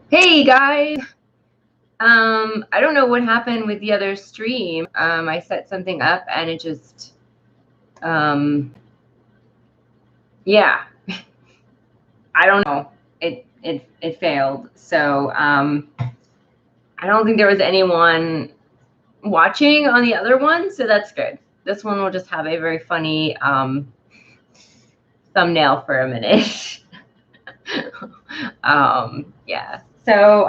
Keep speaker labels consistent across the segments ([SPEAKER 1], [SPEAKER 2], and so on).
[SPEAKER 1] Hey guys, I don't know what happened with the other stream. I set something up and it just, yeah, I don't know. It failed. So I don't think there was anyone watching on the other one, so that's good. This one will just have a very funny thumbnail for a minute. Yeah. So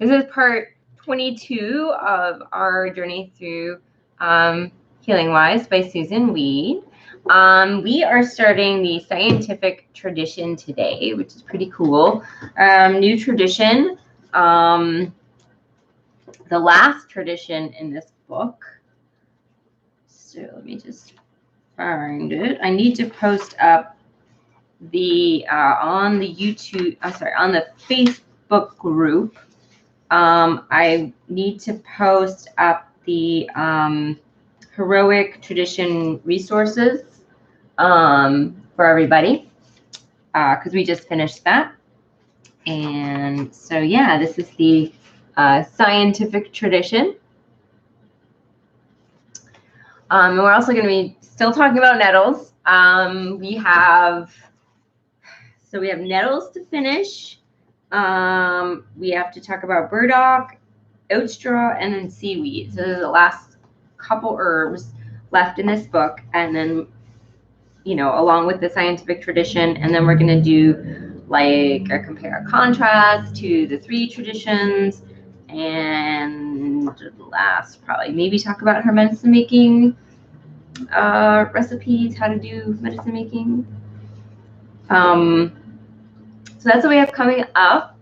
[SPEAKER 1] this is part 22 of our journey through Healing Wise by Susun Weed. We are starting the scientific tradition today, which is pretty cool. New tradition. The last tradition in this book. So let me just find it. I need to post up the on the YouTube. On the Facebook group. I need to post up the heroic tradition resources for everybody because we just finished that. And so, yeah, this is the scientific tradition. And we're also going to be still talking about nettles. We have nettles to finish. We have to talk about burdock, oat straw, and then seaweed. So there's the last couple herbs left in this book, and then, you know, along with the scientific tradition, and then we're going to do like a compare and contrast to the three traditions, and last probably maybe talk about her medicine making recipes, how to do medicine making. So that's what we have coming up.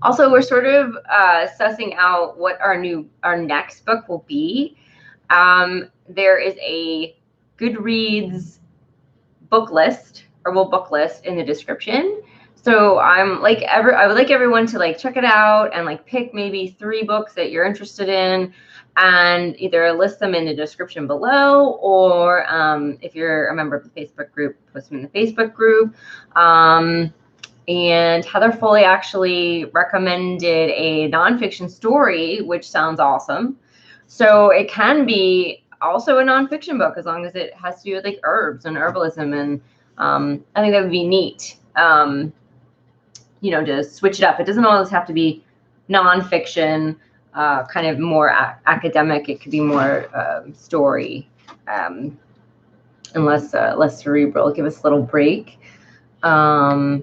[SPEAKER 1] Also, we're sort of sussing out what our next book will be. There is a Goodreads book list, herbal book list in the description. So I would like everyone to like check it out and like pick maybe 3 books that you're interested in, and either list them in the description below, or if you're a member of the Facebook group, post them in the Facebook group. And Heather Foley actually recommended a nonfiction story, which sounds awesome. So it can be also a nonfiction book as long as it has to do with like herbs and herbalism. And I think that would be neat, you know, to switch it up. It doesn't always have to be nonfiction, kind of more academic. It could be more story, and less cerebral. Give us a little break. So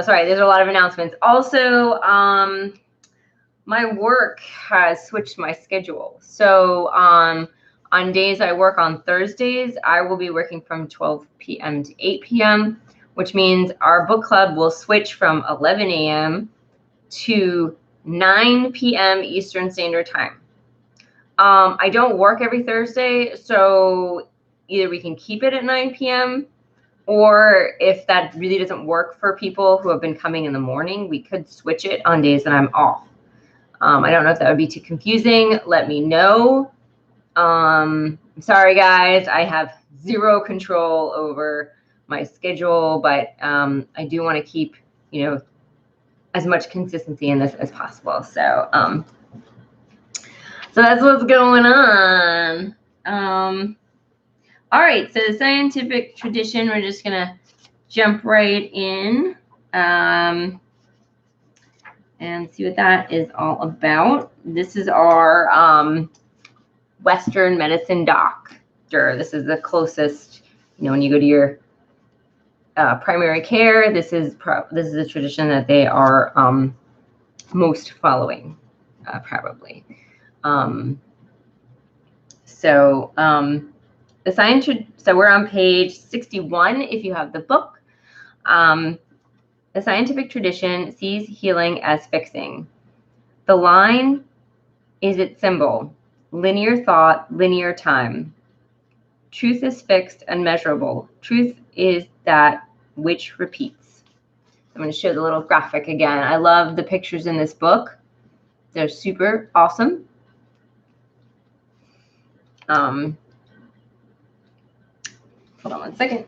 [SPEAKER 1] sorry, there's a lot of announcements. Also, my work has switched my schedule. So on days I work on Thursdays, I will be working from 12 p.m. to 8 p.m., which means our book club will switch from 11 a.m. to 9 p.m. Eastern Standard Time. I don't work every Thursday, so either we can keep it at 9 p.m., or if that really doesn't work for people who have been coming in the morning, we could switch it on days that I'm off. I don't know if that would be too confusing. Let me know. Sorry, guys. I have zero control over my schedule, but I do want to keep, you know, as much consistency in this as possible. So that's what's going on. All right, so the scientific tradition, we're just going to jump right in and see what that is all about. This is our Western medicine doctor. This is the closest, you know, when you go to your primary care, this is a tradition that they are most following, probably. So we're on page 61 if you have the book. The scientific tradition sees healing as fixing. The line is its symbol: linear thought, linear time. Truth is fixed and measurable. Truth is that which repeats. I'm going to show the little graphic again. I love the pictures in this book. They're super awesome. Hold on one second.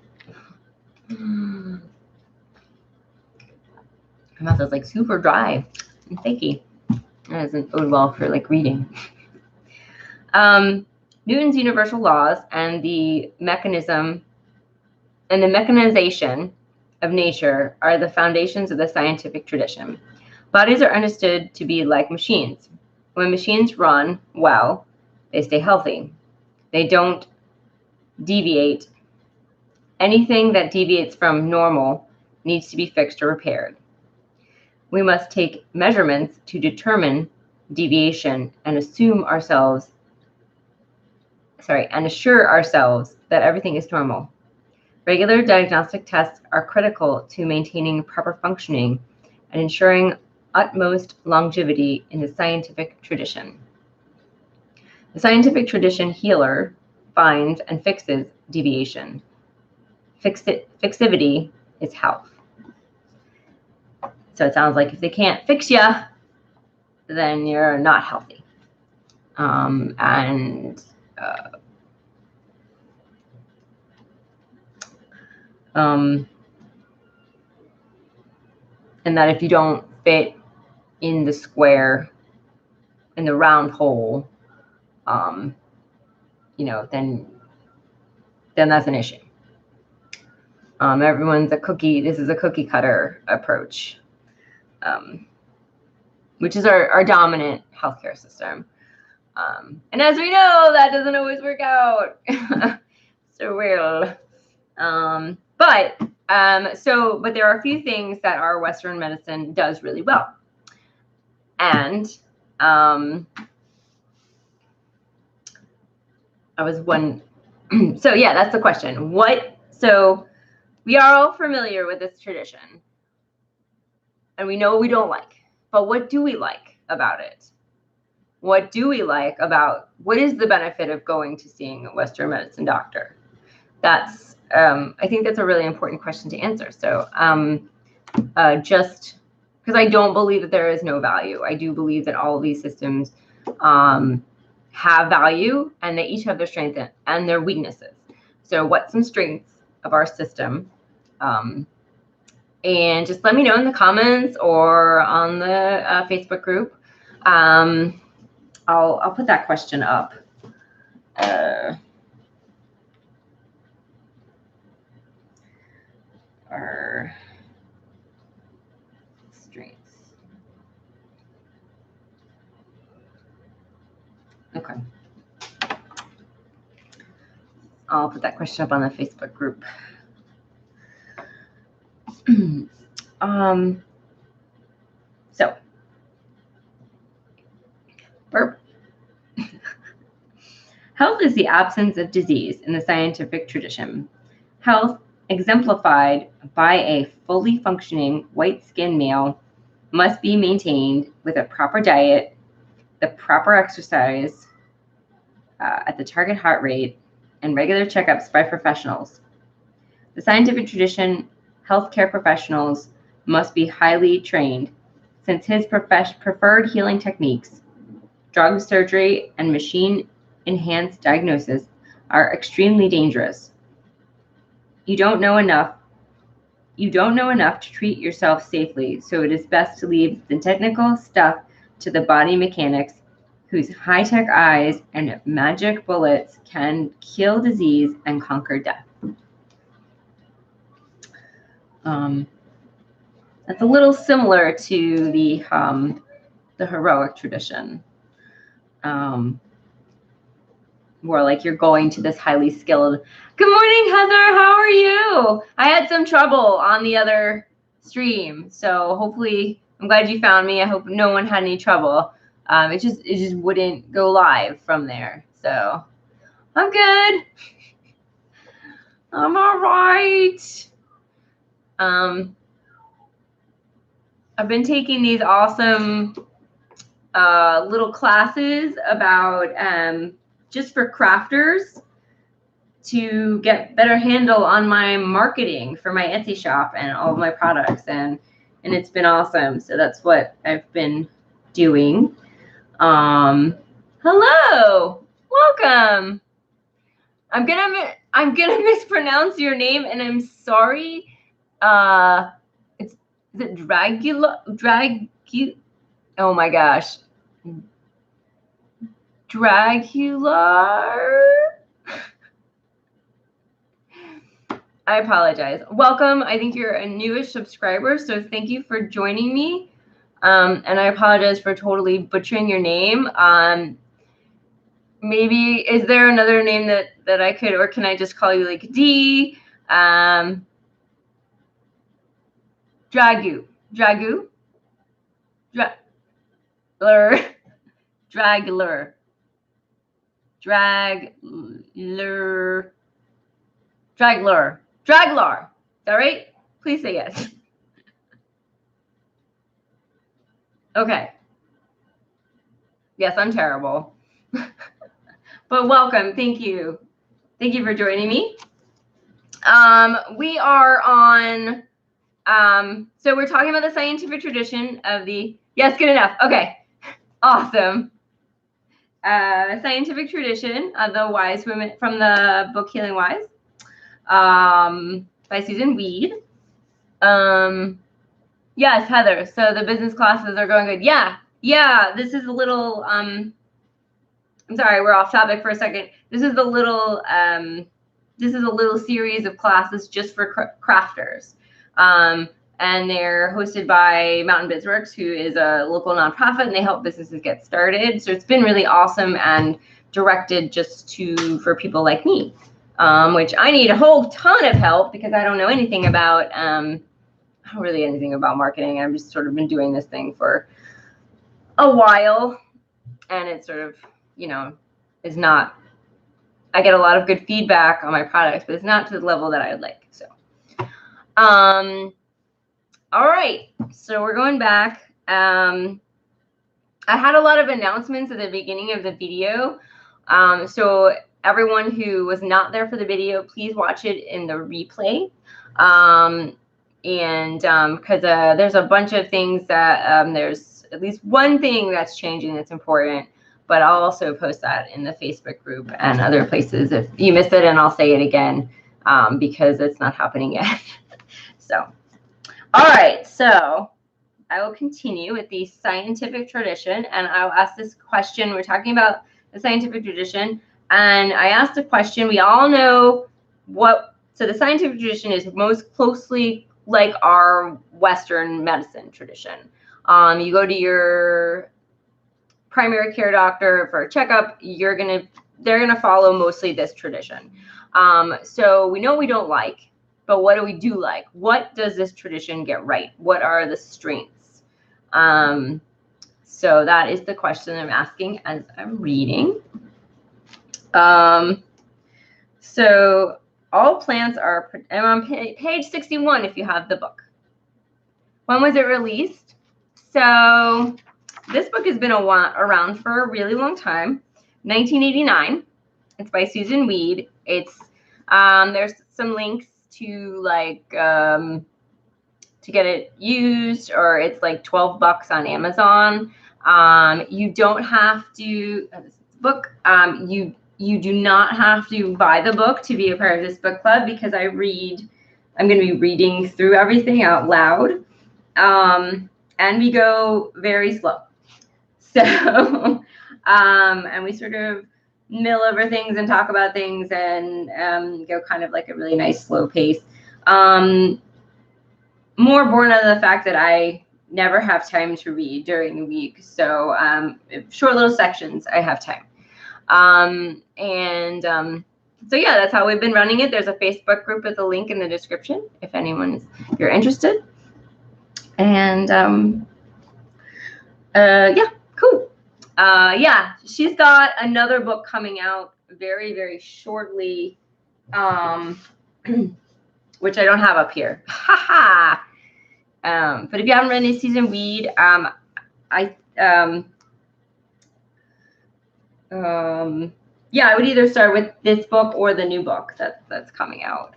[SPEAKER 1] My mouth is like super dry and flaky. That doesn't bode well for like reading. Newton's universal laws and the mechanization of nature are the foundations of the scientific tradition. Bodies are understood to be like machines. When machines run well, they stay healthy. They don't deviate. Anything that deviates from normal needs to be fixed or repaired. We must take measurements to determine deviation and assure ourselves that everything is normal. Regular diagnostic tests are critical to maintaining proper functioning and ensuring utmost longevity in the scientific tradition. The scientific tradition healer finds and fixes deviation. Fixivity is health. So it sounds like if they can't fix you, then you're not healthy. And that if you don't fit in the square, in the round hole, then that's an issue. Everyone's a cookie. This is a cookie cutter approach, which is our dominant healthcare system. And as we know, that doesn't always work out so well. But there are a few things that our Western medicine does really well. And so yeah, that's the question. So we are all familiar with this tradition, and we know what we don't like, but what do we like about it? What do we like about, what is the benefit of going to seeing a Western medicine doctor? That's, I think that's a really important question to answer. So just because I don't believe that there is no value. I do believe that all of these systems have value, and they each have their strengths and their weaknesses. So what's some strengths of our system? And just let me know in the comments or on the Facebook group. I'll put that question up. Our strengths. Okay. I'll put that question up on the Facebook group. So, health is the absence of disease in the scientific tradition. Health, exemplified by a fully functioning white-skinned male, must be maintained with a proper diet, the proper exercise at the target heart rate, and regular checkups by professionals. The scientific tradition, healthcare professionals must be highly trained, since his preferred healing techniques, drug surgery, and machine-enhanced diagnosis are extremely dangerous. You don't know enough to treat yourself safely, so it is best to leave the technical stuff to the body mechanics, whose high-tech eyes and magic bullets can kill disease and conquer death. That's a little similar to the heroic tradition, where like you're going to this highly skilled. Good morning, Heather. How are you? I had some trouble on the other stream, so hopefully, I'm glad you found me. I hope no one had any trouble. It just wouldn't go live from there. So I'm good. I'm all right. I've been taking these awesome little classes about just for crafters to get better handle on my marketing for my Etsy shop and all of my products, and it's been awesome. So that's what I've been doing. Hello, welcome. I'm I'm gonna mispronounce your name, and I'm sorry. Is it Oh my gosh, Dragular. I apologize. Welcome. I think you're a newish subscriber, so thank you for joining me. And I apologize for totally butchering your name. Maybe, is there another name that I could, or can I just call you like D? Dragler, Dragler, Draglar. Is that right? Please say yes. Okay. Yes, I'm terrible. But welcome. Thank you. Thank you for joining me. We are on, so we're talking about the scientific tradition of the, yes, good enough. Okay. Awesome. Scientific tradition of the wise women from the book Healing Wise, by Susun Weed. Yes, Heather. So the business classes are going good. Yeah. This is a little. I'm sorry, we're off topic for a second. This is a little series of classes just for crafters, and they're hosted by Mountain BizWorks, who is a local nonprofit, and they help businesses get started. So it's been really awesome and directed just for people like me, which I need a whole ton of help because I don't know anything about. I don't really anything about marketing. I've just sort of been doing this thing for a while, and it sort of, is not. I get a lot of good feedback on my products, but it's not to the level that I would like. So, all right. So we're going back. I had a lot of announcements at the beginning of the video. So everyone who was not there for the video, please watch it in the replay. Because there's a bunch of things that there's at least one thing that's changing that's important, but I'll also post that in the Facebook group and other places if you missed it, and I'll say it again because it's not happening yet. So, all right, so I will continue with the scientific tradition, and I'll ask this question. We're talking about the scientific tradition, and I asked a question. We all know so the scientific tradition is most closely like our Western medicine tradition. You go to your primary care doctor for a checkup, they're gonna follow mostly this tradition. So we know we don't like, but what do we do like? What does this tradition get right? What are the strengths? So that is the question I'm asking as I'm reading. So all plants are, I'm on page 61 if you have the book. When was it released? So this book has been around for a really long time, 1989. It's by Susun Weed. It's there's some links to to get it used, or it's like $12 on Amazon. You don't have to this book. You do not have to buy the book to be a part of this book club because I'm going to be reading through everything out loud, and we go very slow. So, and we sort of mill over things and talk about things and go kind of like a really nice slow pace. More born out of the fact that I never have time to read during the week. So short little sections, I have time. So yeah, that's how we've been running it. There's a Facebook group with a link in the description if you're interested. And yeah, cool. Yeah, she's got another book coming out very, very shortly, which I don't have up here. Haha. But if you haven't read any Susun Weed, yeah, I would either start with this book or the new book that's coming out.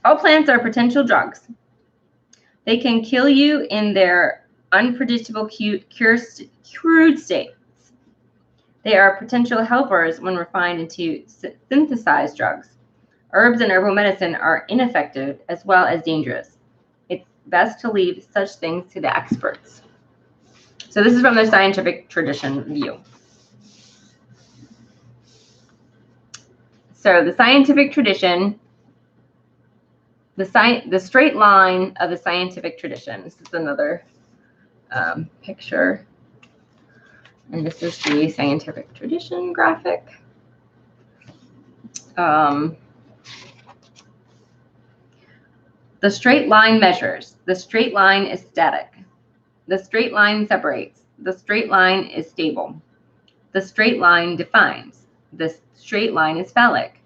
[SPEAKER 1] All plants are potential drugs. They can kill you in their unpredictable, crude states. They are potential helpers when refined into synthesized drugs. Herbs and herbal medicine are ineffective as well as dangerous. It's best to leave such things to the experts. So this is from the scientific tradition view. So the scientific tradition, the straight line of the scientific tradition. This is another picture. And this is the scientific tradition graphic. The straight line measures. The straight line is static. The straight line separates. The straight line is stable. The straight line defines. The straight line is phallic.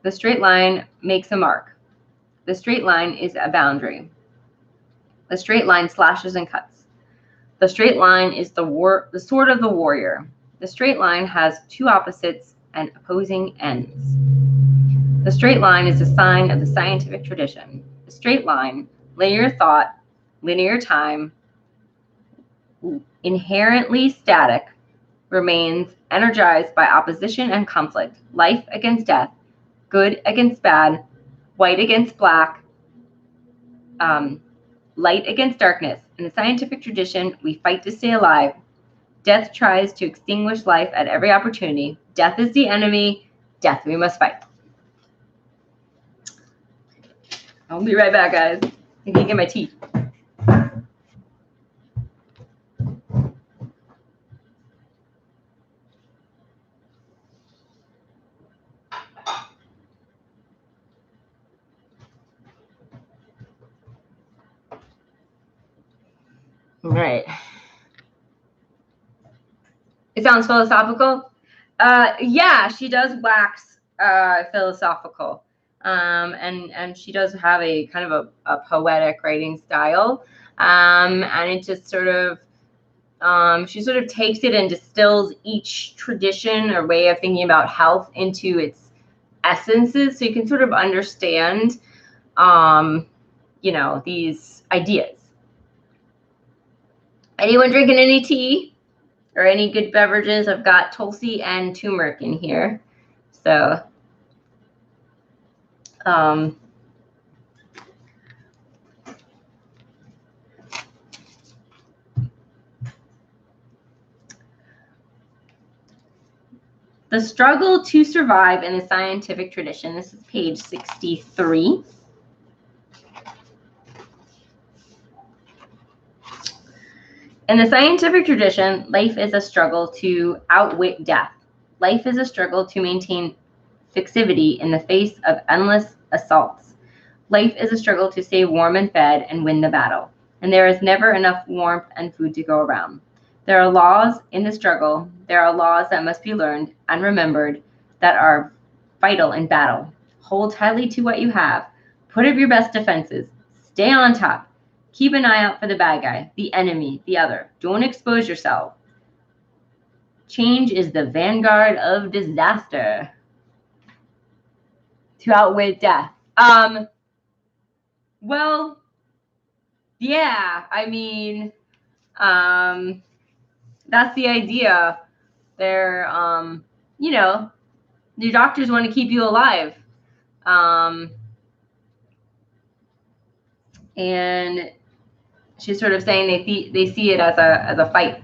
[SPEAKER 1] The straight line makes a mark. The straight line is a boundary. The straight line slashes and cuts. The straight line is the sword of the warrior. The straight line has two opposites and opposing ends. The straight line is a sign of the scientific tradition. The straight line, linear thought, linear time, inherently static, remains energized by opposition and conflict, life against death, good against bad, white against black, light against darkness. In the scientific tradition, we fight to stay alive. Death tries to extinguish life at every opportunity. Death is the enemy. Death we must fight. I'll be right back, guys. I can get my tea. All right. It sounds philosophical. Yeah, she does wax philosophical. And she does have a kind of a poetic writing style. And it just sort of, she sort of takes it and distills each tradition or way of thinking about health into its essences, so you can sort of understand, you know, these ideas. Anyone drinking any tea or any good beverages? I've got Tulsi and turmeric in here. So, the struggle to survive in the scientific tradition. This is page 63. In the scientific tradition, life is a struggle to outwit death. Life is a struggle to maintain fixity in the face of endless assaults. Life is a struggle to stay warm and fed and win the battle. And there is never enough warmth and food to go around. There are laws in the struggle. There are laws that must be learned and remembered that are vital in battle. Hold tightly to what you have. Put up your best defenses. Stay on top. Keep an eye out for the bad guy, the enemy, the other. Don't expose yourself. Change is the vanguard of disaster. To outwit death. Well, yeah, I mean, that's the idea. They're, you know, your doctors want to keep you alive. And she's sort of saying they see it as a fight.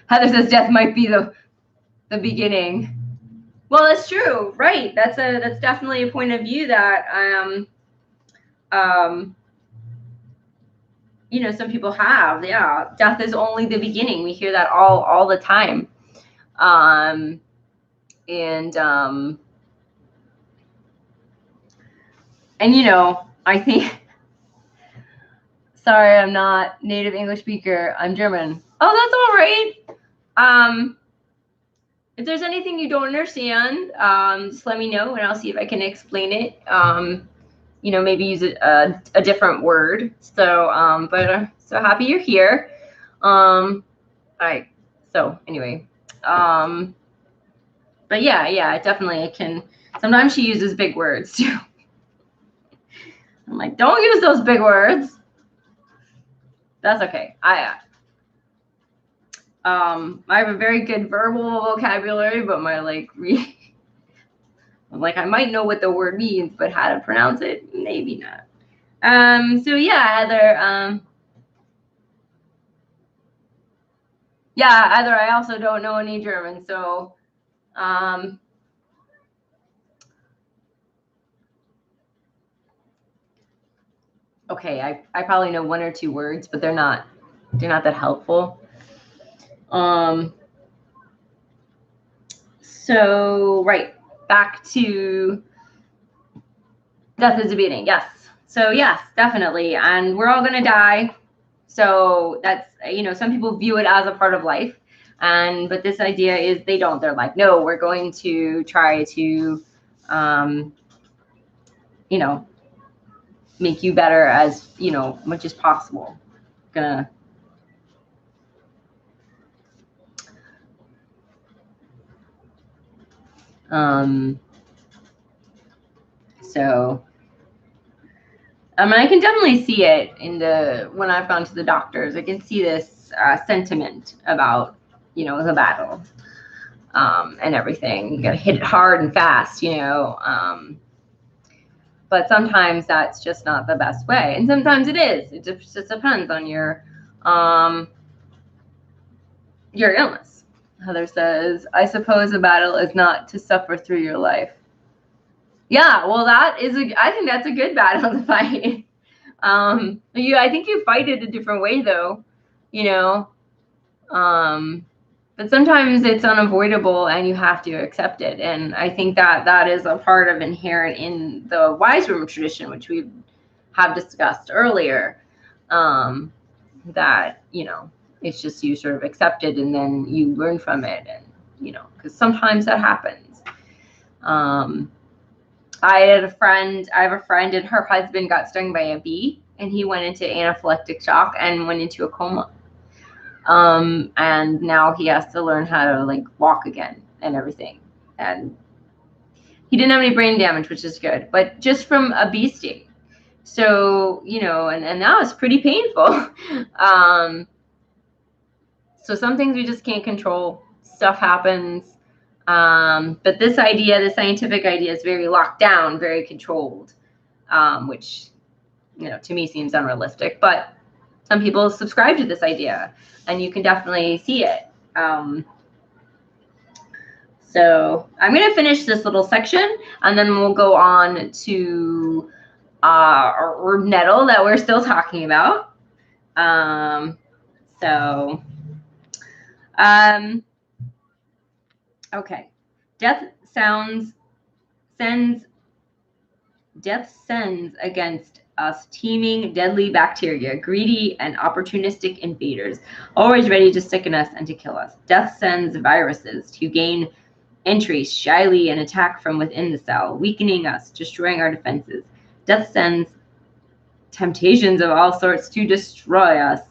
[SPEAKER 1] Heather says death might be the beginning. Well, it's true, right? That's definitely a point of view that you know, some people have. Yeah, death is only the beginning. We hear that all the time. And you know, I think, sorry, I'm not native English speaker. I'm German. Oh, that's all right. If there's anything you don't understand, just let me know and I'll see if I can explain it. You know, maybe use a different word. So, but so happy you're here. All right. So anyway, but yeah, definitely I can. Sometimes she uses big words too. I'm like, don't use those big words. That's okay. I have a very good verbal vocabulary, but my I might know what the word means, but how to pronounce it, maybe not. So yeah, either I also don't know any German, so okay, I probably know one or two words, but they're not that helpful. So right, back to death is a beginning. Yes. So yes, definitely. And we're all going to die. So that's, some people view it as a part of life. But this idea is they don't. They're like, no, we're going to try to, make you better as, much as possible. Gonna. So, I can definitely see it when I've gone to the doctors. I can see this sentiment about, the battle and everything. You got to hit it hard and fast, but sometimes that's just not the best way, and sometimes it is. It just depends on your illness. Heather says, I suppose a battle is not to suffer through your life. Yeah, well, I think that's a good battle to fight. I think you fight it a different way, though, but sometimes it's unavoidable and you have to accept it. And I think that is a part of inherent in the wise woman tradition, which we have discussed earlier, that, it's just you sort of accept it and then you learn from it. And, because sometimes that happens. I have a friend and her husband got stung by a bee and he went into anaphylactic shock and went into a coma. And now he has to learn how to walk again and everything. And he didn't have any brain damage, which is good, but just from a bee sting. So, and that was pretty painful. So some things we just can't control. Stuff happens. But this idea, the scientific idea, is very locked down, very controlled, which, to me seems unrealistic. But some people subscribe to this idea, and you can definitely see it. So I'm going to finish this little section, and then we'll go on to our nettle that we're still talking about. Okay. Death sends against us teeming, deadly bacteria, greedy and opportunistic invaders, always ready to sicken us and to kill us. Death sends viruses to gain entry shyly and attack from within the cell, weakening us, destroying our defenses. Death sends temptations of all sorts to destroy us.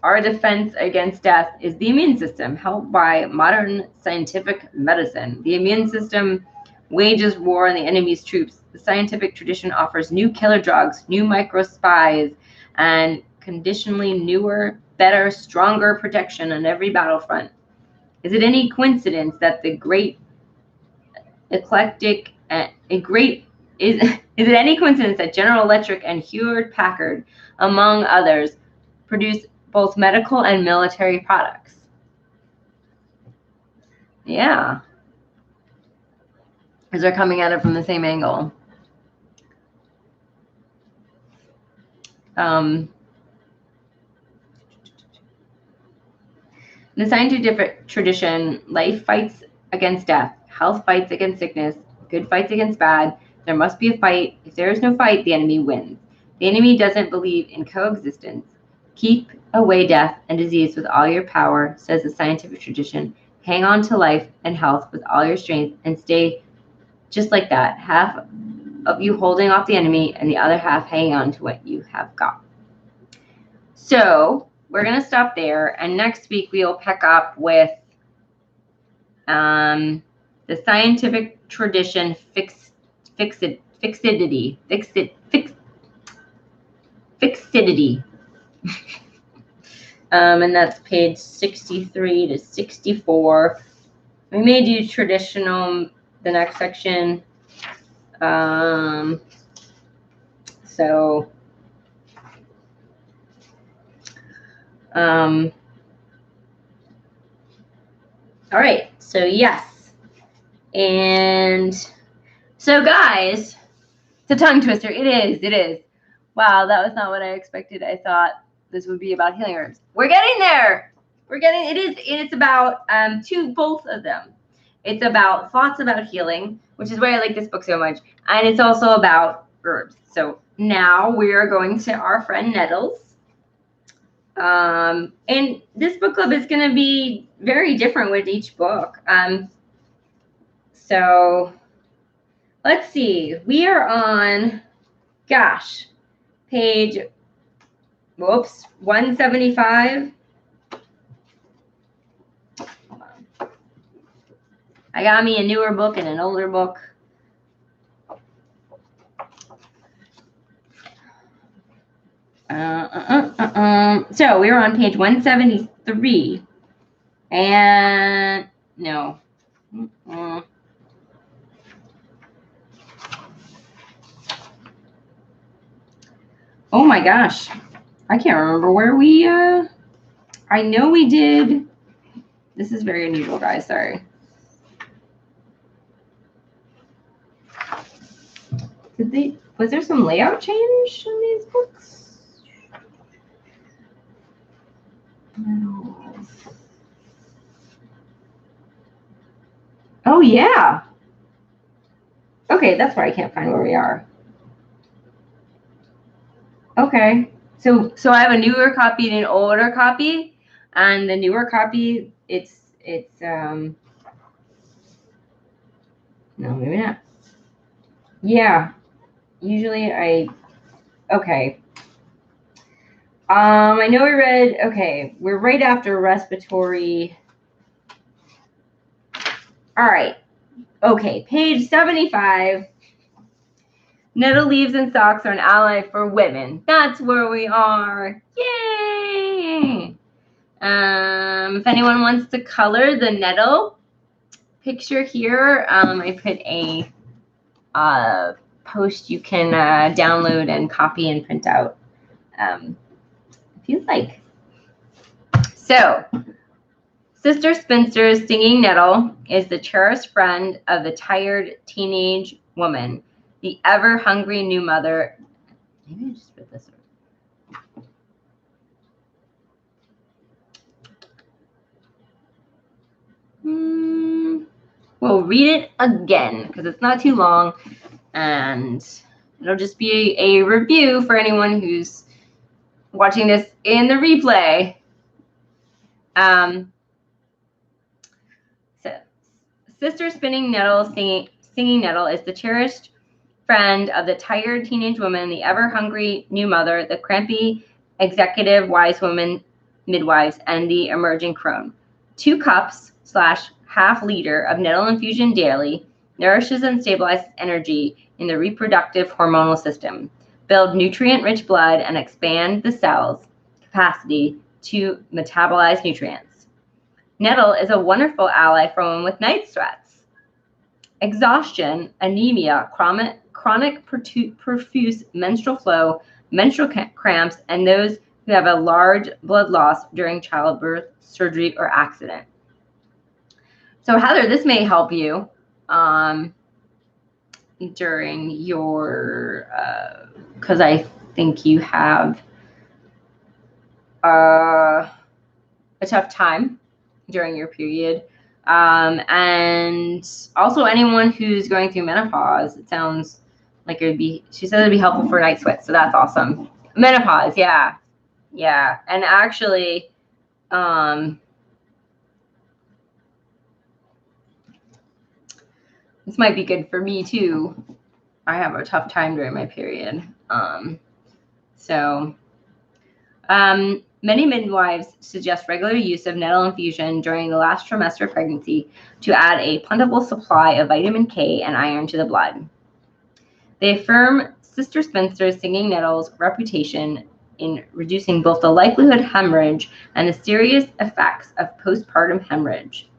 [SPEAKER 1] Our defense against death is the immune system, helped by modern scientific medicine. The immune system wages war on the enemy's troops. The scientific tradition offers new killer drugs, new micro spies, and conditionally newer, better, stronger protection on every battlefront. Is it any coincidence that the great eclectic is it any coincidence that General Electric and Hewlett Packard, among others, produce both medical and military products? Yeah. Because they're coming at it from the same angle. In the scientific tradition, life fights against death, health fights against sickness, good fights against bad. There must be a fight. If there is no fight, the enemy wins. The enemy doesn't believe in coexistence. Keep away death and disease with all your power, says the scientific tradition. Hang on to life and health with all your strength and stay just like that. Half of you holding off the enemy and the other half hanging on to what you have got. So we're going to stop there. And next week we'll pick up with the scientific tradition fixidity. And that's page 63 to 64. We may do traditional, the next section. So, all right, so yes. And so guys, it's a tongue twister. It is. Wow, that was not what I expected. I thought this would be about healing herbs. We're getting there. It's about both of them. It's about thoughts about healing, which is why I like this book so much. And it's also about herbs. So now we are going to our friend Nettle's. And this book club is going to be very different with each book. So let's see. We are on, gosh, page, 175. I got me a newer book and an older book. So we were on page 173. And no. Oh my gosh. I can't remember where we, I know we did. This is very unusual, guys. Sorry. Was there some layout change in these books? No. Oh, yeah. Okay, that's why I can't find where we are. Okay. So I have a newer copy and an older copy. And the newer copy, it's no, maybe not. Yeah. Usually okay. I know we read, okay, we're right after respiratory. All right. Okay, page 75. Nettle leaves and stalks are an ally for women. That's where we are. Yay! If anyone wants to color the nettle picture here, I put a post you can download and copy and print out if you'd like. So, Sister Spinster's singing nettle is the cherished friend of the tired teenage woman, the ever-hungry new mother. Maybe I just put this over. We'll read it again because it's not too long, and it'll just be a review for anyone who's watching this in the replay. So, Sister Spinning Nettle, singing nettle is the cherished friend of the tired teenage woman, the ever-hungry new mother, the crampy executive wise woman midwives, and the emerging crone. 2 cups / half liter of nettle infusion daily nourishes and stabilizes energy in the reproductive hormonal system, build nutrient-rich blood, and expand the cell's capacity to metabolize nutrients. Nettle is a wonderful ally for women with night sweats, exhaustion, anemia, chronic profuse menstrual flow, menstrual cramps, and those who have a large blood loss during childbirth, surgery, or accident. So Heather, this may help you during your, because I think you have a tough time during your period. And also anyone who's going through menopause, it sounds like it would be, she said it'd be helpful for night sweats. So that's awesome. Menopause. Yeah. Yeah. And actually, this might be good for me too. I have a tough time during my period. Many midwives suggest regular use of nettle infusion during the last trimester of pregnancy to add a plentiful supply of vitamin K and iron to the blood. They affirm Sister Spinster's singing nettle's reputation in reducing both the likelihood of hemorrhage and the serious effects of postpartum hemorrhage.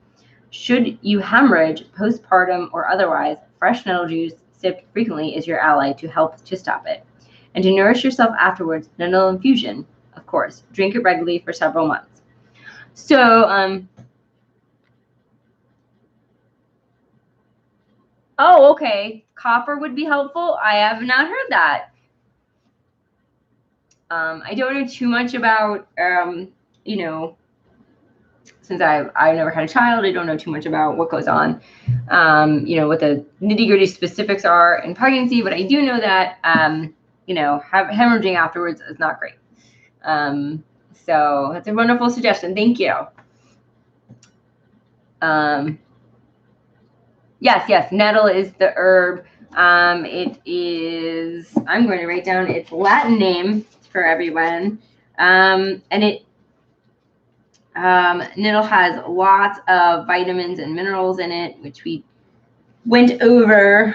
[SPEAKER 1] Should you hemorrhage, postpartum or otherwise, fresh nettle juice sipped frequently is your ally to help to stop it. And to nourish yourself afterwards, nettle infusion, of course. Drink it regularly for several months. So, oh, okay. Copper would be helpful. I have not heard that. I don't know too much about, you know, since I've never had a child, I don't know too much about what goes on, you know, what the nitty-gritty specifics are in pregnancy, but I do know that, you know, hemorrhaging afterwards is not great. So that's a wonderful suggestion. Thank you. Yes, nettle is the herb. It is, I'm going to write down its Latin name for everyone. And nettle has lots of vitamins and minerals in it, which we went over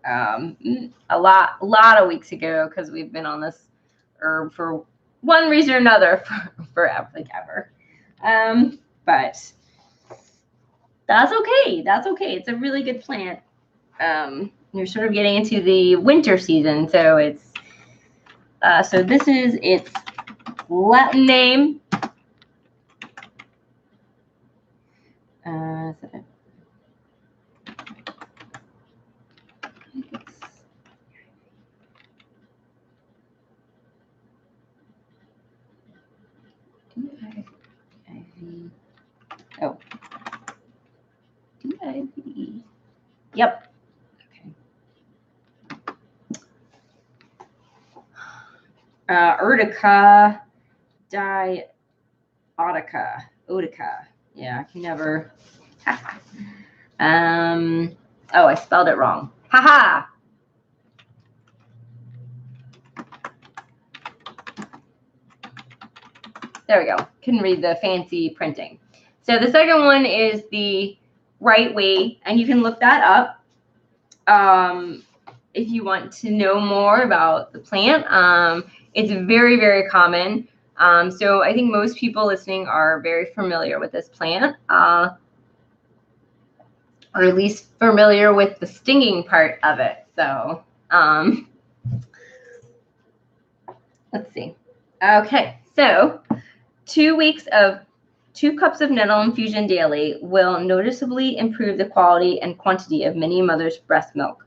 [SPEAKER 1] a lot of weeks ago because we've been on this herb for one reason or another forever, like ever. But that's okay. That's okay. It's a really good plant. You're sort of getting into the winter season, so it's so this is its Latin name. Oh, D-I-V-E. Yep. Okay. Urtica dioica. Otica. Yeah, I can never. Oh, I spelled it wrong. Haha. There we go. Couldn't read the fancy printing. So the second one is the right way, and you can look that up if you want to know more about the plant. It's very, very common. So I think most people listening are very familiar with this plant, or at least familiar with the stinging part of it. So let's see. Okay, so 2 weeks of 2 cups of nettle infusion daily will noticeably improve the quality and quantity of many mothers' breast milk.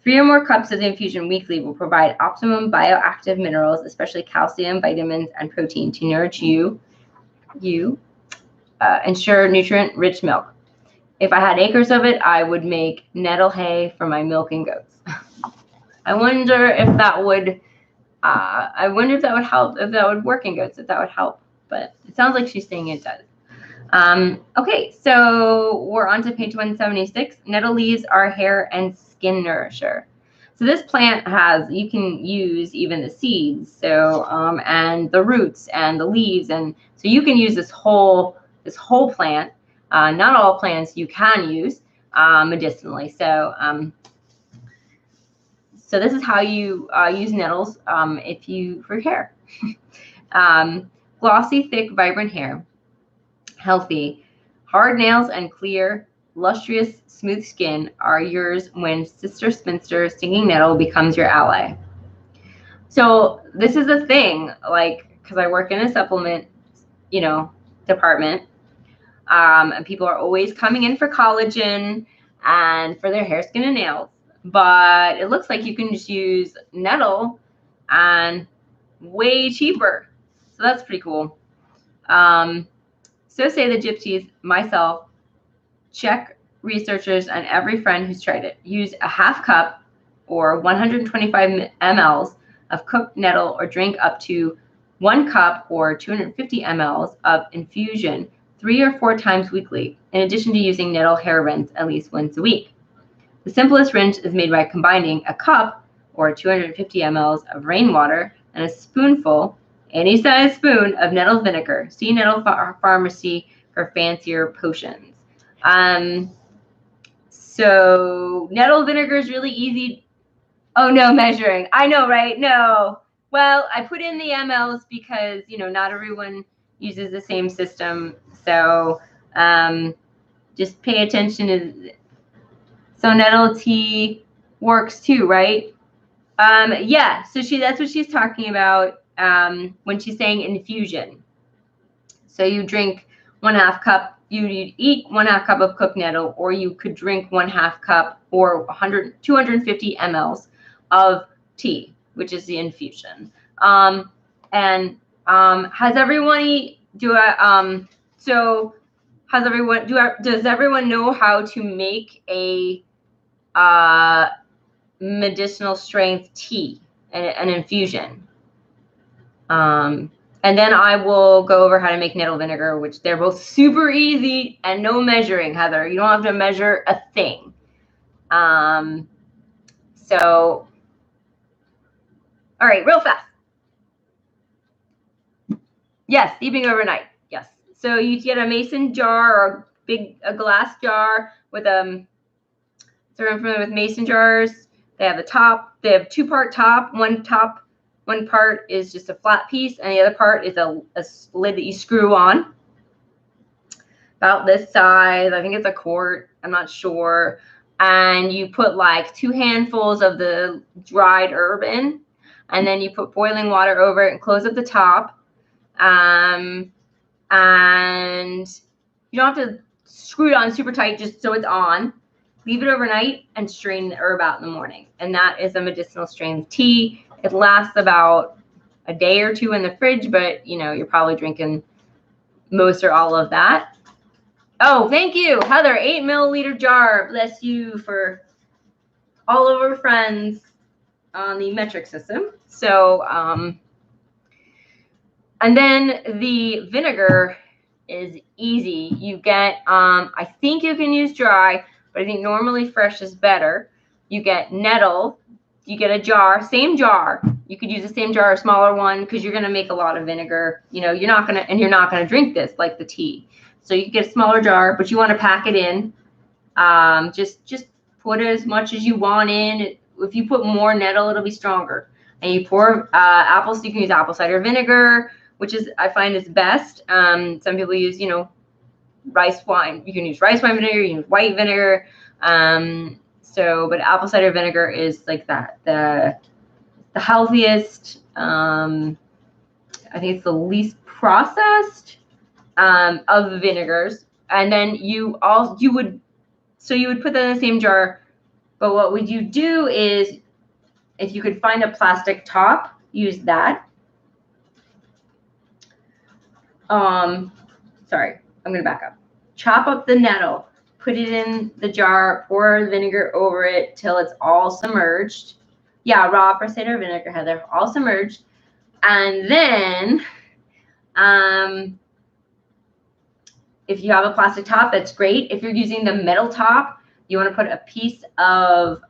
[SPEAKER 1] 3 or more cups of the infusion weekly will provide optimum bioactive minerals, especially calcium, vitamins, and protein, to nourish ensure nutrient-rich milk. If I had acres of it, I would make nettle hay for my milking goats. I wonder if that would help, if that would work in goats, if that would help. But it sounds like she's saying it does. Okay, so we're on to page 176. Nettle leaves are hair and skin nourisher. So this plant you can use even the seeds, so and the roots and the leaves, and so you can use this whole plant. Not all plants you can use medicinally. So so this is how you use nettles for hair. Glossy, thick, vibrant hair, healthy, hard nails, and clear, lustrous, smooth skin are yours when Sister Spinster Stinging Nettle becomes your ally. So this is the thing, like, because I work in a supplement, department, and people are always coming in for collagen and for their hair, skin, and nails. But it looks like you can just use nettle and way cheaper. So that's pretty cool. So say the gypsies, myself, Czech researchers, and every friend who's tried it. Use a half cup or 125 mLs of cooked nettle, or drink up to 1 cup or 250 mLs of infusion 3 or 4 times weekly, in addition to using nettle hair rinse at least once a week. The simplest rinse is made by combining a cup or 250 mLs of rainwater and a spoonful, any size spoon, of nettle vinegar. See Nettle Pharmacy for fancier potions. So nettle vinegar is really easy. Oh, no measuring. I know, right? No. Well, I put in the mLs because, you know, not everyone uses the same system. So just pay attention to, so nettle tea works too, right? Yeah, so that's what she's talking about when she's saying infusion. So you drink 1/2 cup, you'd eat 1/2 cup of cooked nettle, or you could drink 1/2 cup or 250 mLs of tea, which is the infusion. And has everyone does everyone know how to make a medicinal strength tea, an infusion? And then I will go over how to make nettle vinegar, which they're both super easy and no measuring, Heather. You don't have to measure a thing. So, all right, real fast. Yes, steeping overnight. Yes. So you get a mason jar or a glass jar with so I'm familiar with mason jars. They have a top. They have 2-part top. One part is just a flat piece, and the other part is a lid that you screw on. About this size. I think it's a quart. I'm not sure. And you put like 2 handfuls of the dried herb in, and then you put boiling water over it and close up the top. And you don't have to screw it on super tight, just so it's on. Leave it overnight and strain the herb out in the morning. And that is a medicinal strength tea. It lasts about a day or 2 in the fridge, but you know, you're probably drinking most or all of that. Oh, thank you, Heather. 8 milliliter jar. Bless you for all of our friends on the metric system. So, and then the vinegar is easy. You get, I think you can use dry, but I think normally fresh is better. You get nettle. You get a jar, same jar. You could use the same jar, a smaller one, because you're going to make a lot of vinegar. You know, you're not going to drink this like the tea. So you get a smaller jar, but you want to pack it in. Just put as much as you want in. If you put more nettle, it'll be stronger. And you pour apples. You can use apple cider vinegar, which is, I find, is best. Some people use, you know, rice wine. You can use rice wine vinegar. You can use white vinegar. But apple cider vinegar is like that, the healthiest. I think it's the least processed of the vinegars. And then you would put that in the same jar. But what would you do is, if you could find a plastic top, use that. Sorry, I'm gonna back up. Chop up the nettle. Put it in the jar, pour vinegar over it till it's all submerged. Yeah, raw cider vinegar, Heather, all submerged. And then, if you have a plastic top, that's great. If you're using the metal top, you want to put a piece of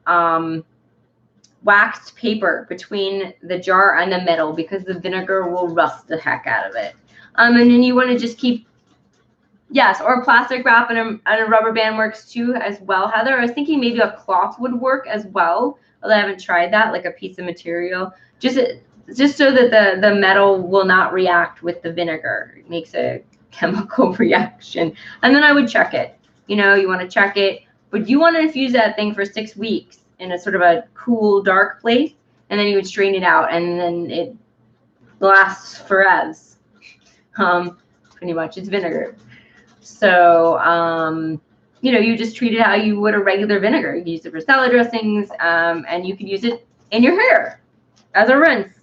[SPEAKER 1] waxed paper between the jar and the metal, because the vinegar will rust the heck out of it. And then you want to just keep, yes, or plastic wrap and a rubber band works too as well, Heather. I was thinking maybe a cloth would work as well, although I haven't tried that, like a piece of material. Just so that the metal will not react with the vinegar. It makes a chemical reaction. And then I would check it. You know, you want to check it, but you want to infuse that thing for 6 weeks in a sort of a cool, dark place, and then you would strain it out, and then it lasts forever. Pretty much, it's vinegar. So, you know, you just treat it how you would a regular vinegar. You use it for salad dressings, and you can use it in your hair as a rinse.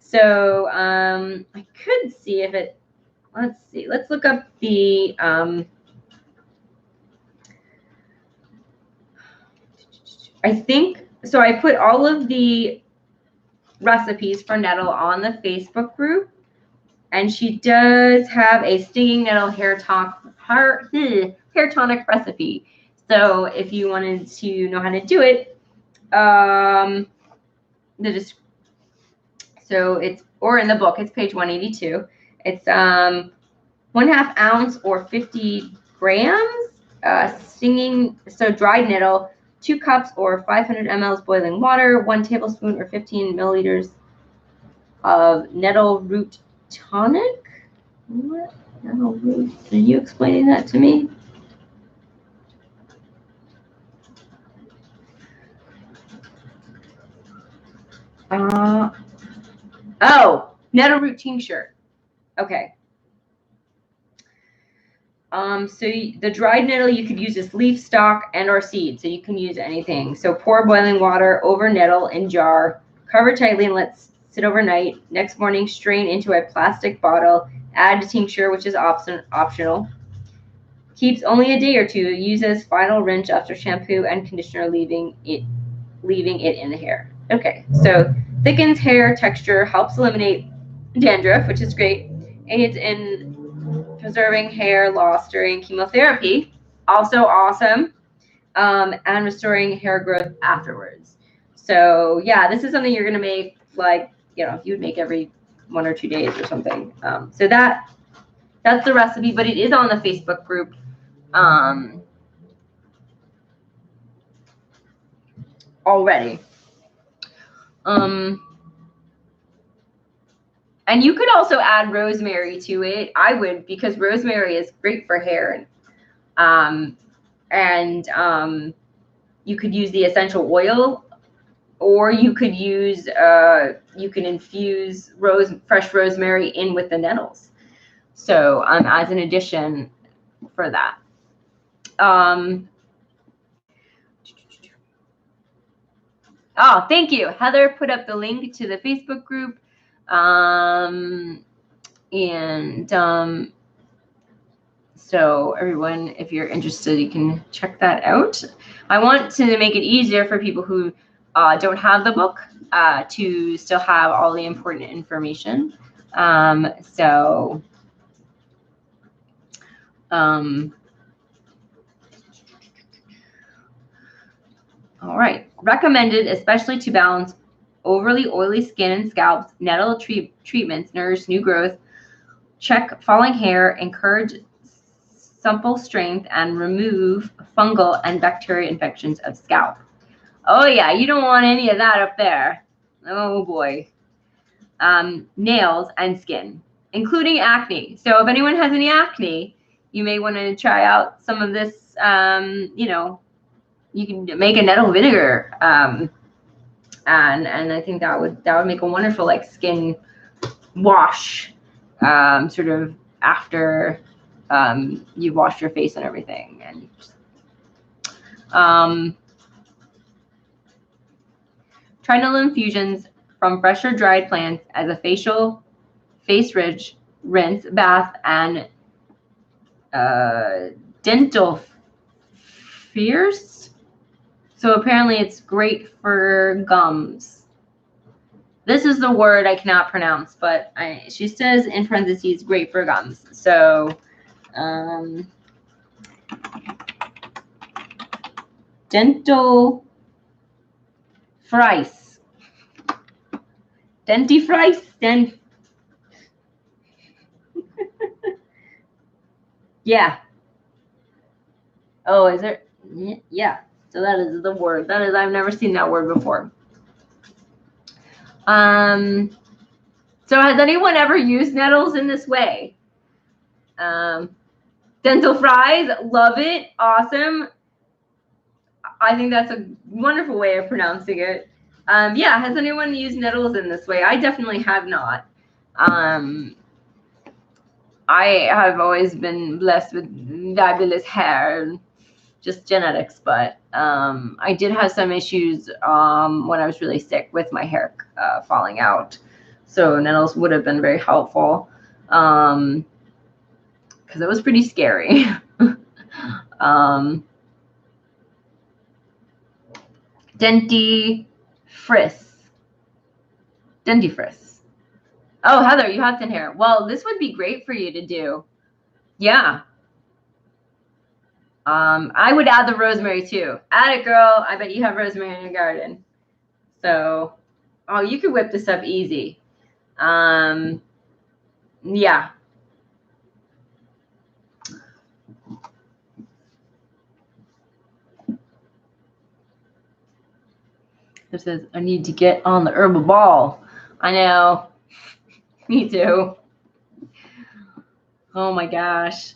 [SPEAKER 1] So, I could see if it, let's see, let's look up the, I think, so I put all of the recipes for nettle on the Facebook group, and she does have a stinging nettle hair tonic recipe. So if you wanted to know how to do it, so it's, or in the book, it's page 182. It's 1/2 ounce or 50 grams so dried nettle, 2 cups or 500 mLs boiling water, 1 tablespoon or 15 milliliters of nettle root tonic. What? Nettle root? Are you explaining that to me? Oh, nettle root tincture. Okay. So the dried nettle you could use as leaf, stalk, and or seed. So you can use anything. So pour boiling water over nettle in jar, cover tightly and let sit overnight. Next morning, strain into a plastic bottle. Add tincture, which is optional. Keeps only a day or two. Use as final rinse after shampoo and conditioner, leaving it in the hair. Okay, so thickens hair texture, helps eliminate dandruff, which is great. Aids in preserving hair loss during chemotherapy, also awesome, and restoring hair growth afterwards. So yeah, this is something you're gonna make like, you know, you would make every 1 or 2 days or something. So that's the recipe, but it is on the Facebook group. Already. And you could also add rosemary to it. I would, because rosemary is great for hair. You could use the essential oil, or you could use you can infuse fresh rosemary in with the nettles. So as an addition for that. Oh, thank you. Heather put up the link to the Facebook group. So everyone, if you're interested, you can check that out. I want to make it easier for people who don't have the book to still have all the important information. All right. Recommended, especially to balance overly oily skin and scalps. Nettle treatments nourish new growth, check falling hair, encourage supple strength, and remove fungal and bacteria infections of scalp. Oh yeah, you don't want any of that up there. Oh boy. Nails and skin, including acne. So if anyone has any acne, you may want to try out some of this. You know, you can make a nettle vinegar, and I think that would make a wonderful like skin wash, sort of after you wash your face and everything. And try nettle infusions from fresh or dried plants as a facial, face rinse, bath, and dental fierce. So apparently it's great for gums. This is the word I cannot pronounce, but she says in parentheses, great for gums. So dental fries. Dentifrice? Yeah. Oh, is there? Yeah. So that is the word. That is, I've never seen that word before. So has anyone ever used nettles in this way? Dental fries, love it. Awesome. I think that's a wonderful way of pronouncing it. Yeah, has anyone used nettles in this way? I definitely have not. I have always been blessed with fabulous hair, just genetics, but I did have some issues when I was really sick with my hair falling out. So nettles would have been very helpful because it was pretty scary. Dentifrice. Oh, Heather, you have thin hair. Well, this would be great for you to do. Yeah. I would add the rosemary too. Add it, girl. I bet you have rosemary in your garden. So, oh, you could whip this up easy. Yeah. It says, I need to get on the herbal ball. I know. Me too. Oh my gosh.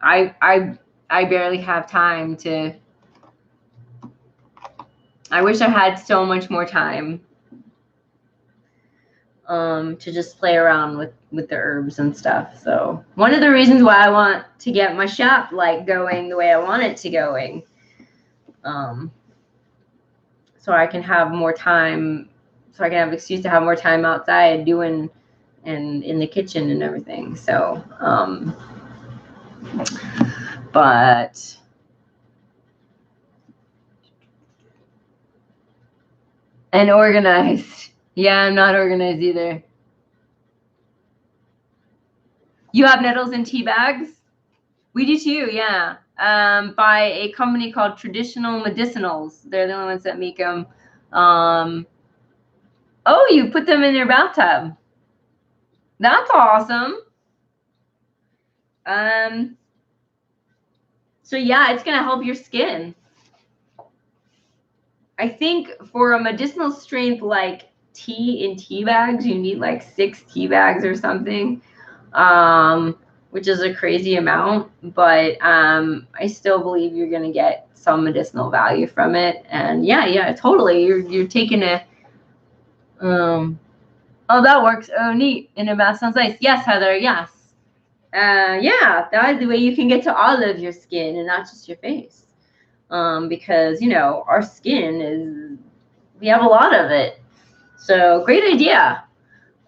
[SPEAKER 1] I barely have time to. I wish I had so much more time to just play around with the herbs and stuff. So one of the reasons why I want to get my shop like going the way I want it to going, so I can have more time, so I can have an excuse to have more time outside doing and in the kitchen and everything. So but and organized. Yeah, I'm not organized either. You have nettles in tea bags? We do too, yeah. By a company called Traditional Medicinals. They're the only ones that make them. Oh, you put them in your bathtub. That's awesome. So yeah, it's gonna help your skin. I think for a medicinal strength like tea in tea bags, you need like 6 tea bags or something, which is a crazy amount. But I still believe you're gonna get some medicinal value from it. And yeah, totally. You're taking a oh, that works. Oh, neat. In a bath sounds nice. Yes, Heather. Yes. Yeah, that's the way you can get to all of your skin and not just your face. Because our skin is, we have a lot of it. So great idea.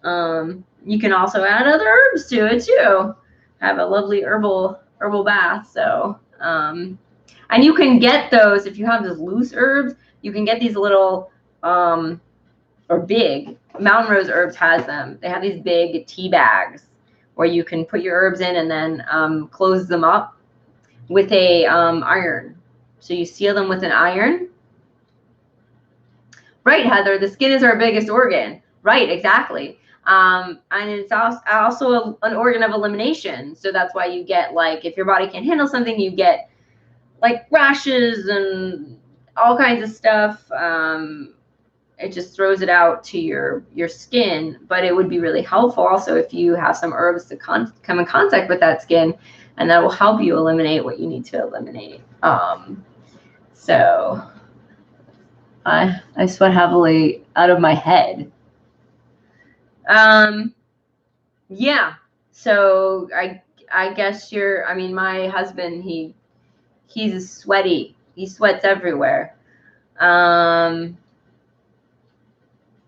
[SPEAKER 1] You can also add other herbs to it too. Have a lovely herbal bath. So and you can get those if you have those loose herbs. You can get these little or big. Mountain Rose Herbs has them. They have these big tea bags where you can put your herbs in and then close them up with a iron. So you seal them with an iron. Right, Heather, the skin is our biggest organ. Right, exactly. And it's also an organ of elimination. So that's why you get, like, if your body can't handle something, you get like rashes and all kinds of stuff. It just throws it out to your skin. But it would be really helpful also if you have some herbs to come in contact with that skin, and that will help you eliminate what you need to eliminate. So I sweat heavily out of my head. Yeah. So I guess my husband, he's sweaty. He sweats everywhere. And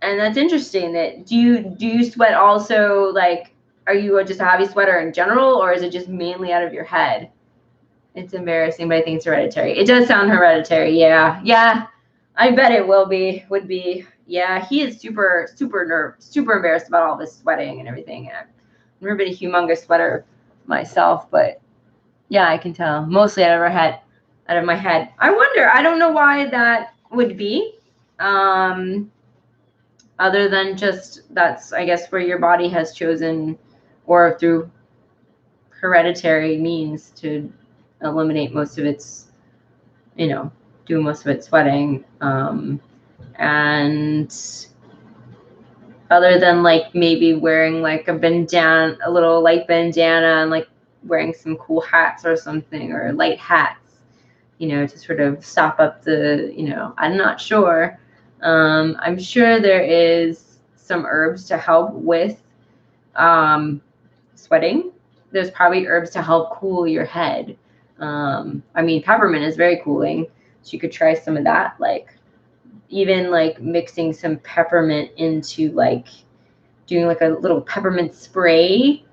[SPEAKER 1] that's interesting. That do you sweat also? Like, are you just a heavy sweater in general, or is it just mainly out of your head? It's embarrassing, but I think it's hereditary. It does sound hereditary. Yeah. I bet it would be. Yeah, he is super embarrassed about all this sweating and everything. And I've never been a humongous sweater myself, but yeah, I can tell. Mostly out of my head. I wonder. I don't know why that would be. Other than just that's, I guess, where your body has chosen, or through hereditary means, to eliminate most of its, do most of its sweating. And other than like maybe wearing like a little light bandana, and like wearing some cool hats or something, or light hats, to sort of sop up the, I'm not sure. I'm sure there is some herbs to help with sweating. There's probably herbs to help cool your head. Peppermint is very cooling, so you could try some of that. Like even like mixing some peppermint into like doing like a little peppermint spray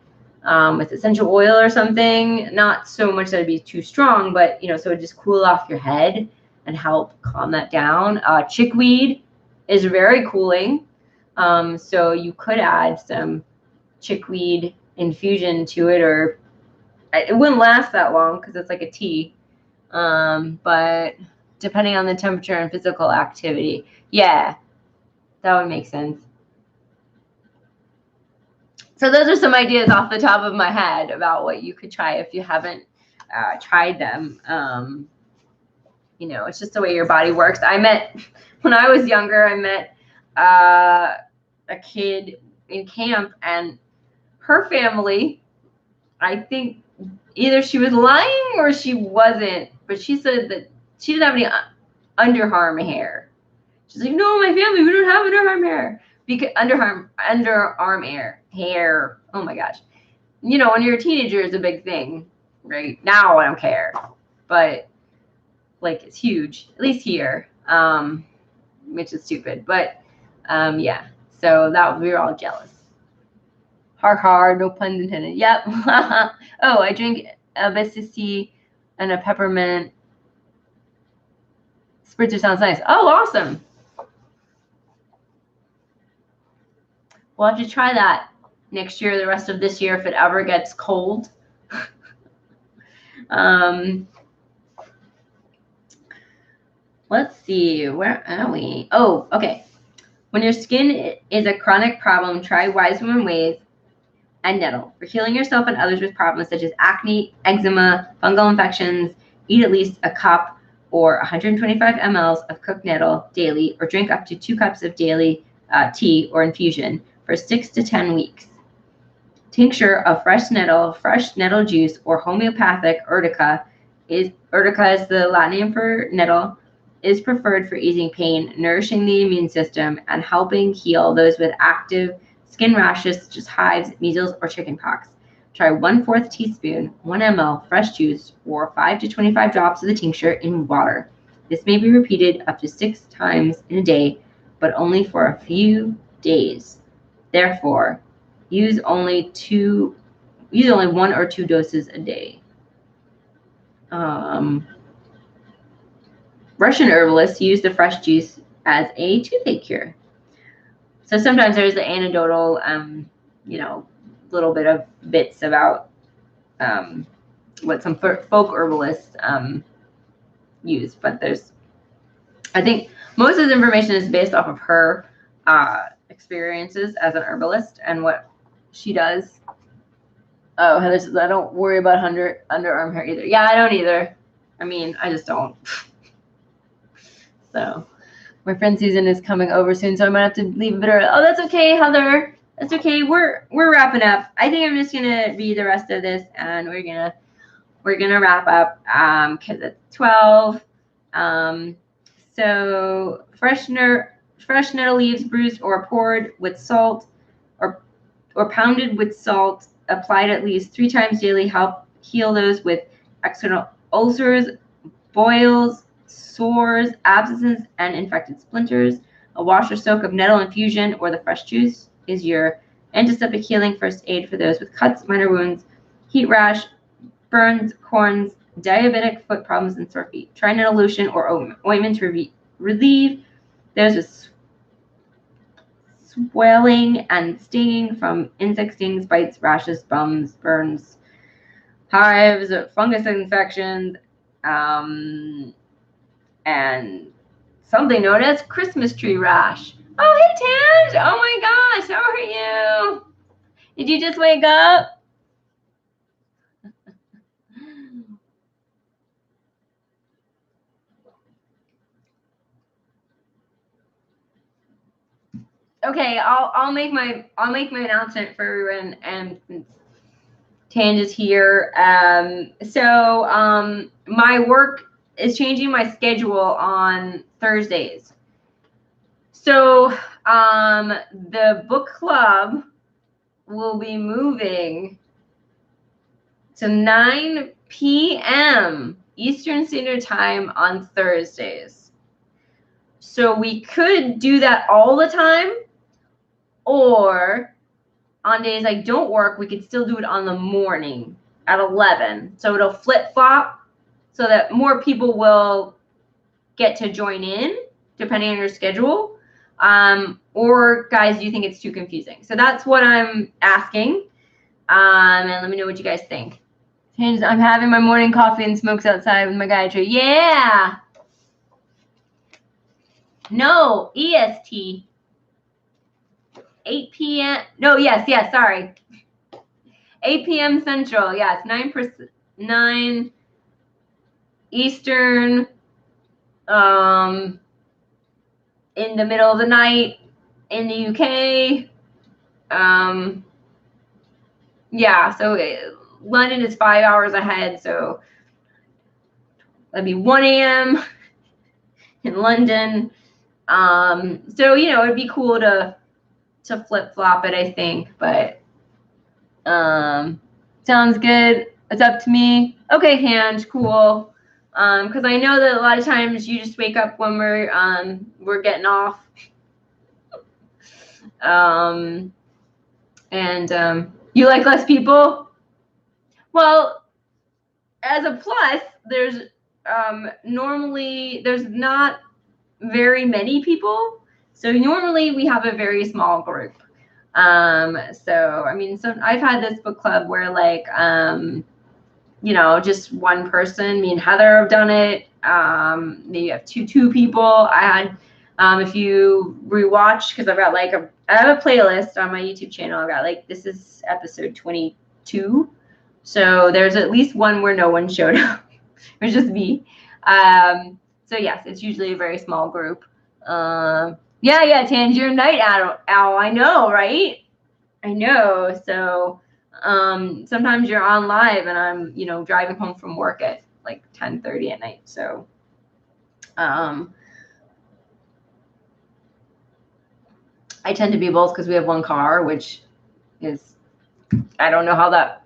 [SPEAKER 1] with essential oil or something. Not so much that it'd be too strong, but so it'd just cool off your head and help calm that down. Chickweed is very cooling. So you could add some chickweed infusion to it, or it wouldn't last that long because it's like a tea. But depending on the temperature and physical activity, yeah, that would make sense. So those are some ideas off the top of my head about what you could try if you haven't tried them. It's just the way your body works. When I was younger, I met a kid in camp, and her family, I think either she was lying or she wasn't, but she said that she didn't have any underarm hair. She's like, no, my family, we don't have underarm hair. Because underarm hair. Oh my gosh. You know, when you're a teenager, it's a big thing, right? Now I don't care, but like it's huge, at least here, which is stupid. But yeah, so that we were all jealous. Har, no puns intended. Yep. Oh, I drink a Bessie and a peppermint spritzer. Sounds nice. Oh, awesome. We'll have to try that next year, the rest of this year, if it ever gets cold. Let's see, where are we? Oh, okay. When your skin is a chronic problem, try Wise Woman Weed and Nettle. For healing yourself and others with problems such as acne, eczema, fungal infections, eat at least a cup or 125 mLs of cooked nettle daily, or drink up to 2 cups of daily tea or infusion for 6 to 10 weeks. Tincture of fresh nettle juice, or homeopathic urtica is the Latin name for nettle, is preferred for easing pain, nourishing the immune system, and helping heal those with active skin rashes such as hives, measles, or chickenpox. Try 1/4 teaspoon, 1 ml fresh juice, or 5 to 25 drops of the tincture in water. This may be repeated up to 6 times in a day, but only for a few days. Therefore, use only 1 or 2 doses a day. Russian herbalists use the fresh juice as a toothache cure. So sometimes there's the anecdotal, little bit of bits about what some folk herbalists use, but I think most of the information is based off of her experiences as an herbalist and what she does. Oh, Heather says, I don't worry about underarm hair either. Yeah, I don't either. I mean, I just don't. So my friend Susan is coming over soon, so I might have to leave a bit early. Oh, that's okay, Heather. That's okay. We're wrapping up. I think I'm just gonna read the rest of this, and we're gonna wrap up because it's 12. So fresh nettle leaves, bruised or poured with salt, or pounded with salt, applied at least 3 times daily, help heal those with external ulcers, boils, sores, abscesses, and infected splinters. A wash or soak of nettle infusion or the fresh juice is your antiseptic healing first aid for those with cuts, minor wounds, heat rash, burns, corns, diabetic foot problems, and sore feet. Try nettle lotion or ointment to relieve those with swelling and stinging from insect stings, bites, rashes, bumps, burns, hives, fungus infections, and something known as Christmas tree rash. Oh, hey, Taj! Oh my gosh, how are you? Did you just wake up? Okay, I'll make my announcement for everyone, and Tange is here. So my work is changing my schedule on Thursdays. So the book club will be moving to 9 p.m. Eastern Standard Time on Thursdays. So we could do that all the time, or on days I don't work, we could still do it on the morning at 11. So it'll flip-flop so that more people will get to join in, depending on your schedule. Or, guys, do you think it's too confusing? So that's what I'm asking. And let me know what you guys think. I'm having my morning coffee and smokes outside with my Gayatri. Yeah. No, EST. 8 p.m. No, yes, sorry. 8 p.m. Central. Yes, 9 Eastern. In the middle of the night in the UK. Yeah, so London is 5 hours ahead, so that'd be 1 a.m. in London. So it'd be cool to flip flop it, I think, but sounds good. It's up to me. Okay, Hand, cool. Because I know that a lot of times you just wake up when we're getting off. You like less people? Well, as a plus, there's normally there's not very many people. So normally we have a very small group. So I mean, I've had this book club where like just one person. Me and Heather have done it. Maybe you have two people. I had if you rewatch, because I have a playlist on my YouTube channel. I've got like, this is episode 22. So there's at least one where no one showed up. It was just me. So yes, it's usually a very small group. Yeah, Tans, you're a night owl. I know, right? I know. So sometimes you're on live and I'm, driving home from work at like 10:30 at night. So I tend to be both because we have one car, which is, I don't know how that,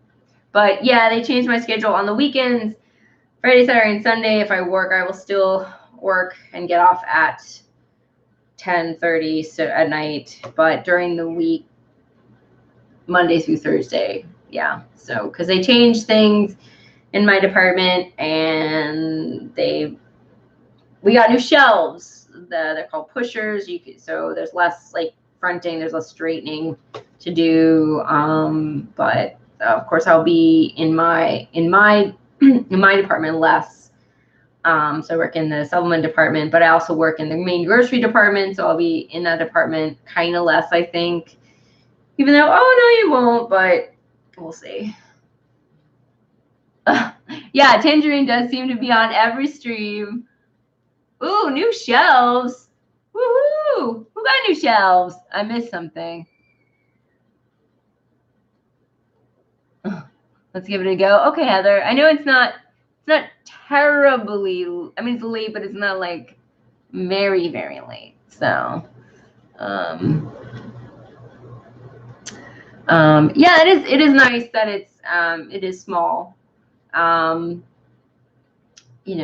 [SPEAKER 1] but yeah, they changed my schedule on the weekends. Friday, Saturday, and Sunday, if I work, I will still work and get off at 10:30 at night. But during the week, Monday through Thursday, yeah. So because they changed things in my department, and we got new shelves. They're called pushers. So there's less like fronting, there's less straightening to do. But of course, I'll be in my department less. So I work in the supplement department, but I also work in the main grocery department. So I'll be in that department kind of less, I think. Even though, oh no, you won't, but we'll see. Yeah, Tangerine does seem to be on every stream. Ooh, new shelves. Woohoo! Who got new shelves? I missed something. Let's give it a go. Okay, Heather. I know it's not terribly, I mean, it's late, but it's not like very, very late. So, yeah, it is nice that it is small. And you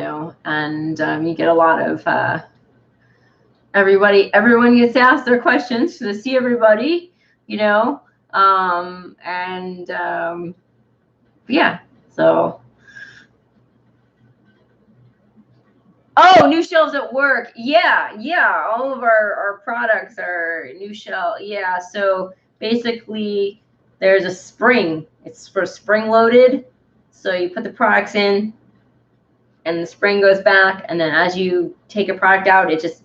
[SPEAKER 1] get a lot of everyone gets asked their questions to see everybody, yeah, so. Oh, new shelves at work. Yeah. All of our products are new shelf. Yeah. So basically there's a spring. It's for spring loaded. So you put the products in and the spring goes back. And then as you take a product out, it just,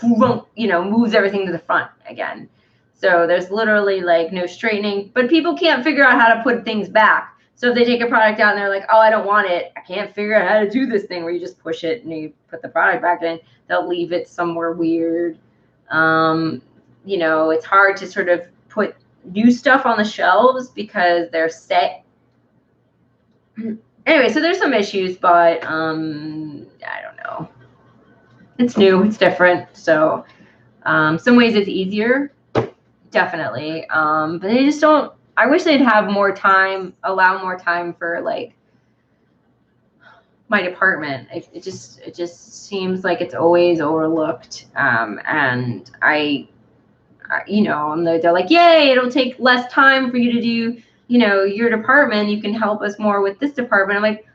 [SPEAKER 1] moves everything to the front again. So there's literally like no straightening, but people can't figure out how to put things back. So if they take a product out and they're like, oh, I don't want it, I can't figure out how to do this thing where you just push it and you put the product back in, they'll leave it somewhere weird. It's hard to sort of put new stuff on the shelves because they're set. Anyway, so there's some issues, but I don't know. It's new, it's different. So some ways it's easier, definitely. But they just don't. I wish they'd have more time, allow more time for like my department. It just seems like it's always overlooked. And and they're like, yay, it'll take less time for you to do, your department. You can help us more with this department. I'm like,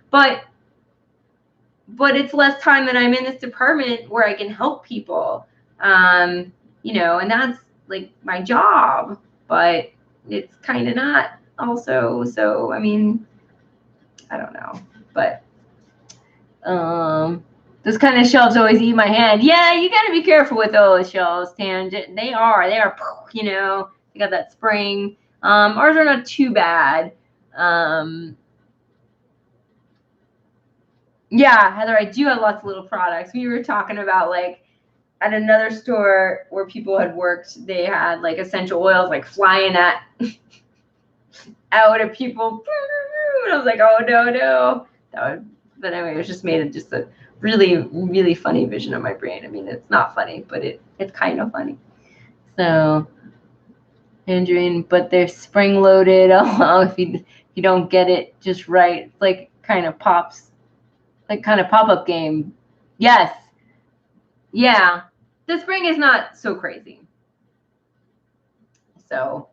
[SPEAKER 1] but it's less time that I'm in this department where I can help people. And that's like my job, but it's kind of not also. So, I mean, I don't know, but those kind of shelves always eat my hand. Yeah, you got to be careful with those shelves, Tangent. They are, they got that spring. Ours are not too bad. Yeah, Heather, I do have lots of little products. We were talking about like at another store where people had worked, they had like essential oils like flying out at people. And I was like, oh no. But anyway, it was just made just a really, really funny vision of my brain. I mean, it's not funny, but it's kind of funny. So, tangerine, but they're spring loaded. Oh, if you don't get it just right, it's like kind of pops, like kind of pop-up game. Yes. Yeah. The spring is not so crazy. So,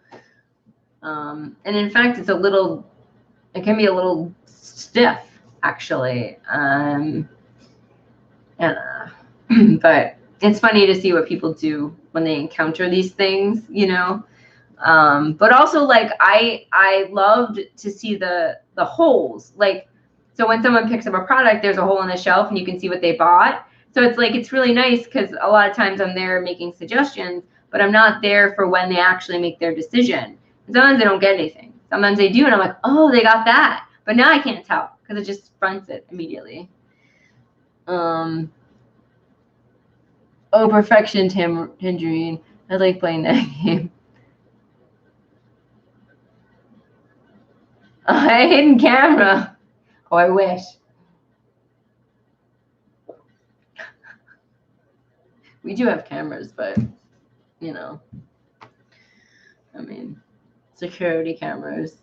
[SPEAKER 1] and in fact, it can be a little stiff, actually. But it's funny to see what people do when they encounter these things, But also, like, I loved to see the holes. Like, so when someone picks up a product, there's a hole in the shelf and you can see what they bought. So it's like, it's really nice because a lot of times I'm there making suggestions, but I'm not there for when they actually make their decision. And sometimes they don't get anything. Sometimes they do, and I'm like, oh, they got that. But now I can't tell because it just fronts it immediately. Oh, Perfection Tangerine. I like playing that game. A hidden camera. Oh, I wish. We do have cameras, but, I mean, security cameras.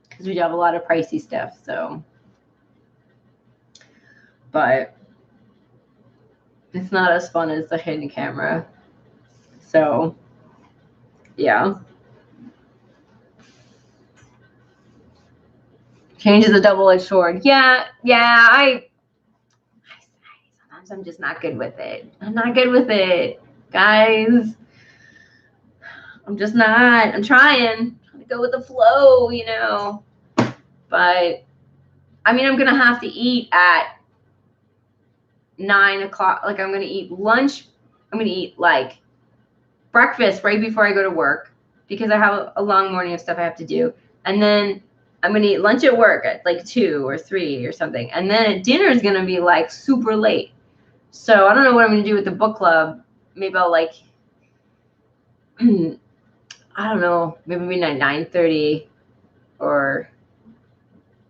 [SPEAKER 1] Because we do have a lot of pricey stuff, so. But it's not as fun as the hidden camera. So, yeah. Change is a double-edged sword. Yeah. Sometimes I'm just not good with it. I'm not good with it, guys. I'm just not. I'm trying to go with the flow, But, I mean, I'm going to have to eat at 9 o'clock. Like, I'm going to eat lunch. I'm going to eat, like, breakfast right before I go to work because I have a long morning of stuff I have to do. And then I'm going to eat lunch at work at, like, 2 or 3 or something. And then dinner is going to be, like, super late. So I don't know what I'm going to do with the book club. Maybe I'll, like, I don't know, maybe 9:30 or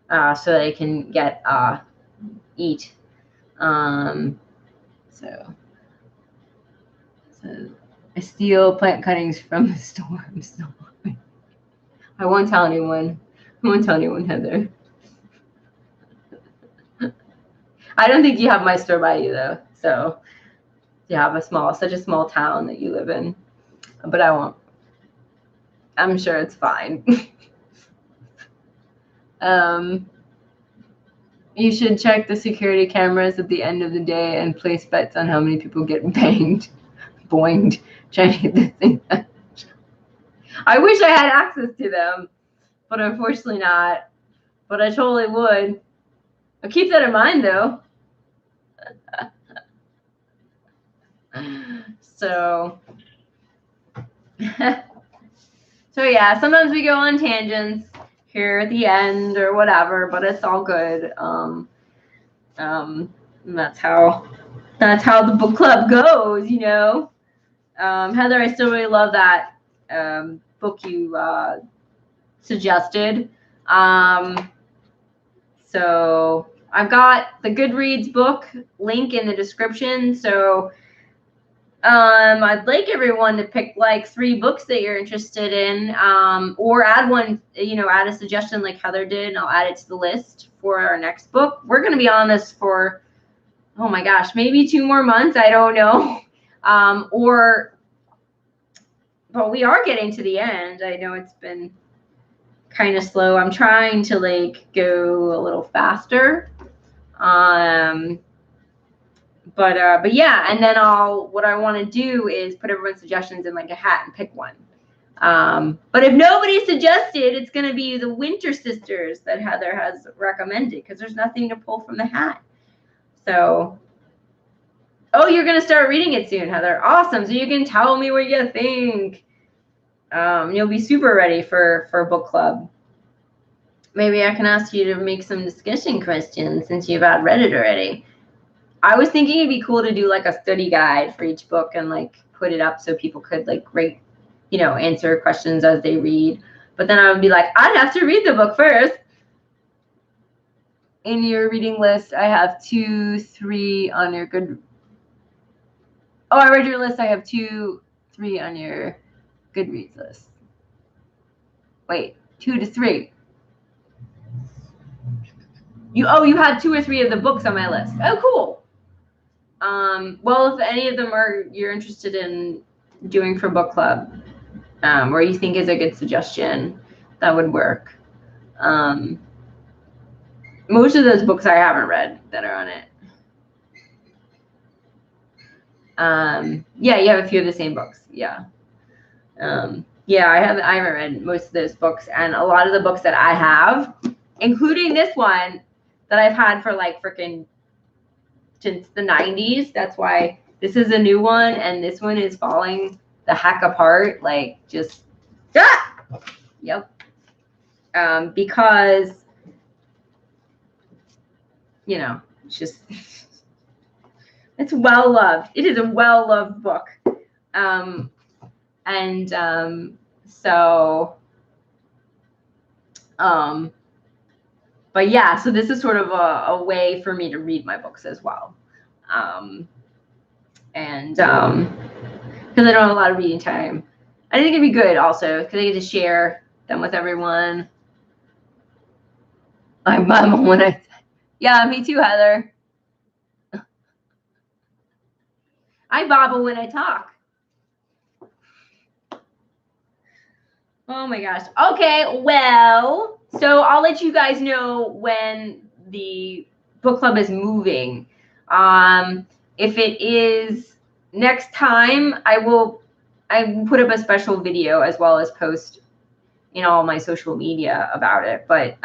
[SPEAKER 1] so that I can get eat. So I steal plant cuttings from the store. I won't tell anyone. Heather. I don't think you have my store by you though. So you have such a small town that you live in. But I won't. I'm sure it's fine. You should check the security cameras at the end of the day and place bets on how many people get boinged, trying to get this thing done. I wish I had access to them, but unfortunately not. But I totally would. I'll keep that in mind, though. So yeah, sometimes we go on tangents here at the end or whatever, but it's all good. That's how the book club goes, Heather, I still really love that book you suggested. So I've got the Goodreads book link in the description. So I'd like everyone to pick like 3 books that you're interested in, or add one, add a suggestion like Heather did, and I'll add it to the list for our next book. We're going to be on this for, oh my gosh, maybe 2 more months. I don't know. But we are getting to the end. I know it's been kind of slow. I'm trying to like go a little faster. But yeah, and then what I want to do is put everyone's suggestions in like a hat and pick one. But if nobody suggested, it's going to be the Winter Sisters that Heather has recommended because there's nothing to pull from the hat. So, oh, you're going to start reading it soon, Heather. Awesome. So you can tell me what you think. You'll be super ready for book club. Maybe I can ask you to make some discussion questions since you've read it already. I was thinking it'd be cool to do like a study guide for each book and like put it up so people could like rate, you know, answer questions as they read. But then I would be like, I'd have to read the book first. In your reading list, I have 2, 3 on your good. Oh, I read your list. I have 2, 3 on your Goodreads list. Wait, 2 to 3. You had 2 or 3 of the books on my list. Oh, cool. Well, if any of them you're interested in doing for book club, or you think is a good suggestion, that would work. Most of those books I haven't read that are on it. Yeah, you have a few of the same books. Yeah. Yeah, I haven't read most of those books, and a lot of the books that I have, including this one that I've had for like freaking since the 90s. That's why this is a new one, and this one is falling the heck apart. Like just, yep. Because, you know, it's just, it's well loved. It is a well loved book. But yeah, so this is sort of a way for me to read my books as well. Because I don't have a lot of reading time. I think it'd be good also because I get to share them with everyone. I mum when I, yeah, me too, Heather. I bobble when I talk. Oh my gosh. Okay, well, so I'll let you guys know when the book club is moving. If it is next time, I will put up a special video as well as post in all my social media about it. But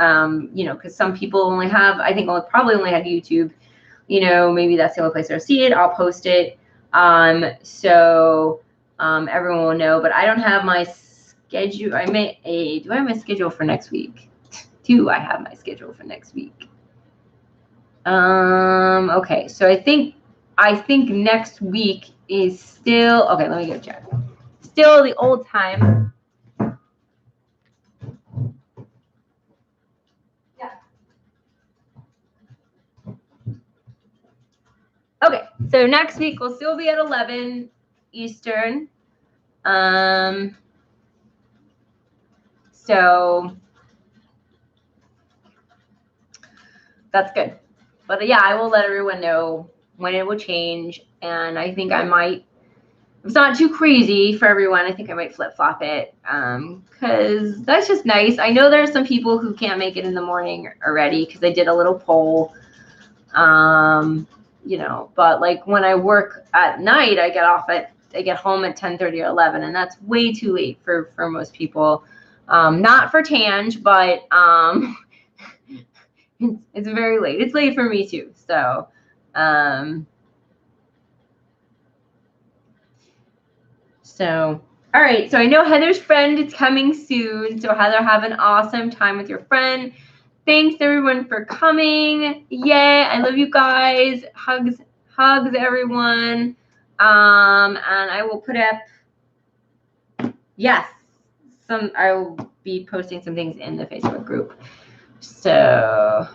[SPEAKER 1] you know, because some people only have, I think probably only have YouTube. You know, maybe that's the only place they'll see it. I'll post it. So everyone will know. But I don't have my schedule. Do I have my schedule for next week? Do I have my schedule for next week? Okay, so I think next week is still, okay, let me go check. Still the old time. Yeah. Okay, so next week will still be at 11 Eastern. So that's good. But yeah, I will let everyone know when it will change. And I think I might, if it's not too crazy for everyone, I think I might flip-flop it. Because that's just nice. I know there's some people who can't make it in the morning already because I did a little poll. You know, but like when I work at night, I get home at 10:30 or 11, and that's way too late for most people. Not for Tange, but it's very late. It's late for me too. So, all right. So I know Heather's friend is coming soon. So Heather, have an awesome time with your friend. Thanks everyone for coming. Yay. I love you guys. Hugs, everyone. And I will put up, yes, I will be posting some things in the Facebook group. So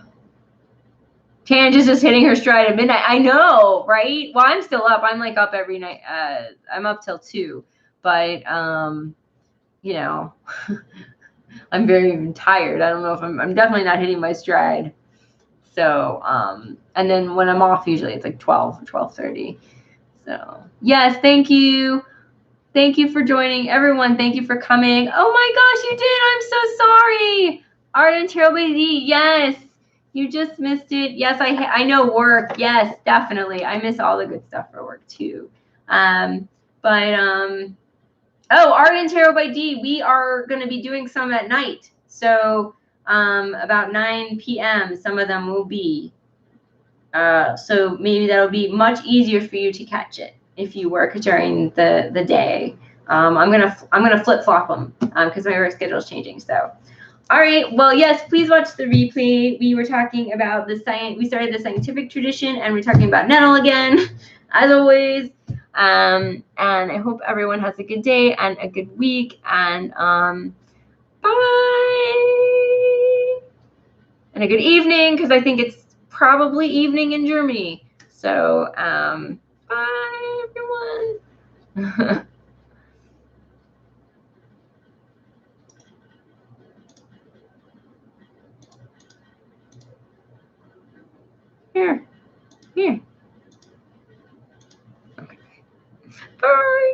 [SPEAKER 1] Tange is just hitting her stride at midnight. I know, right? Well, I'm still up. I'm like up every night. I'm up till 2, but you know, I'm very tired. I don't know if I'm definitely not hitting my stride. So, and then when I'm off, usually it's like 12, 12:30. So yes, thank you. Thank you for joining, everyone. Thank you for coming. Oh my gosh, you did. I'm so sorry. Art and Terrible D. Yes, you just missed it. Yes, I know work. Yes, definitely. I miss all the good stuff for work too. Oh, Art and Tarot by D. We are going to be doing some at night. So about 9 p.m. some of them will be. So maybe that'll be much easier for you to catch it if you work during the day. I'm gonna flip flop them because my work schedule is changing. So All right. Well, yes, please watch the replay. We were talking about the science. We started the scientific tradition, and we're talking about nettle again, as always. And I hope everyone has a good day and a good week. And bye. And a good evening, because I think it's probably evening in Germany. So bye, everyone. Here. Okay. Bye.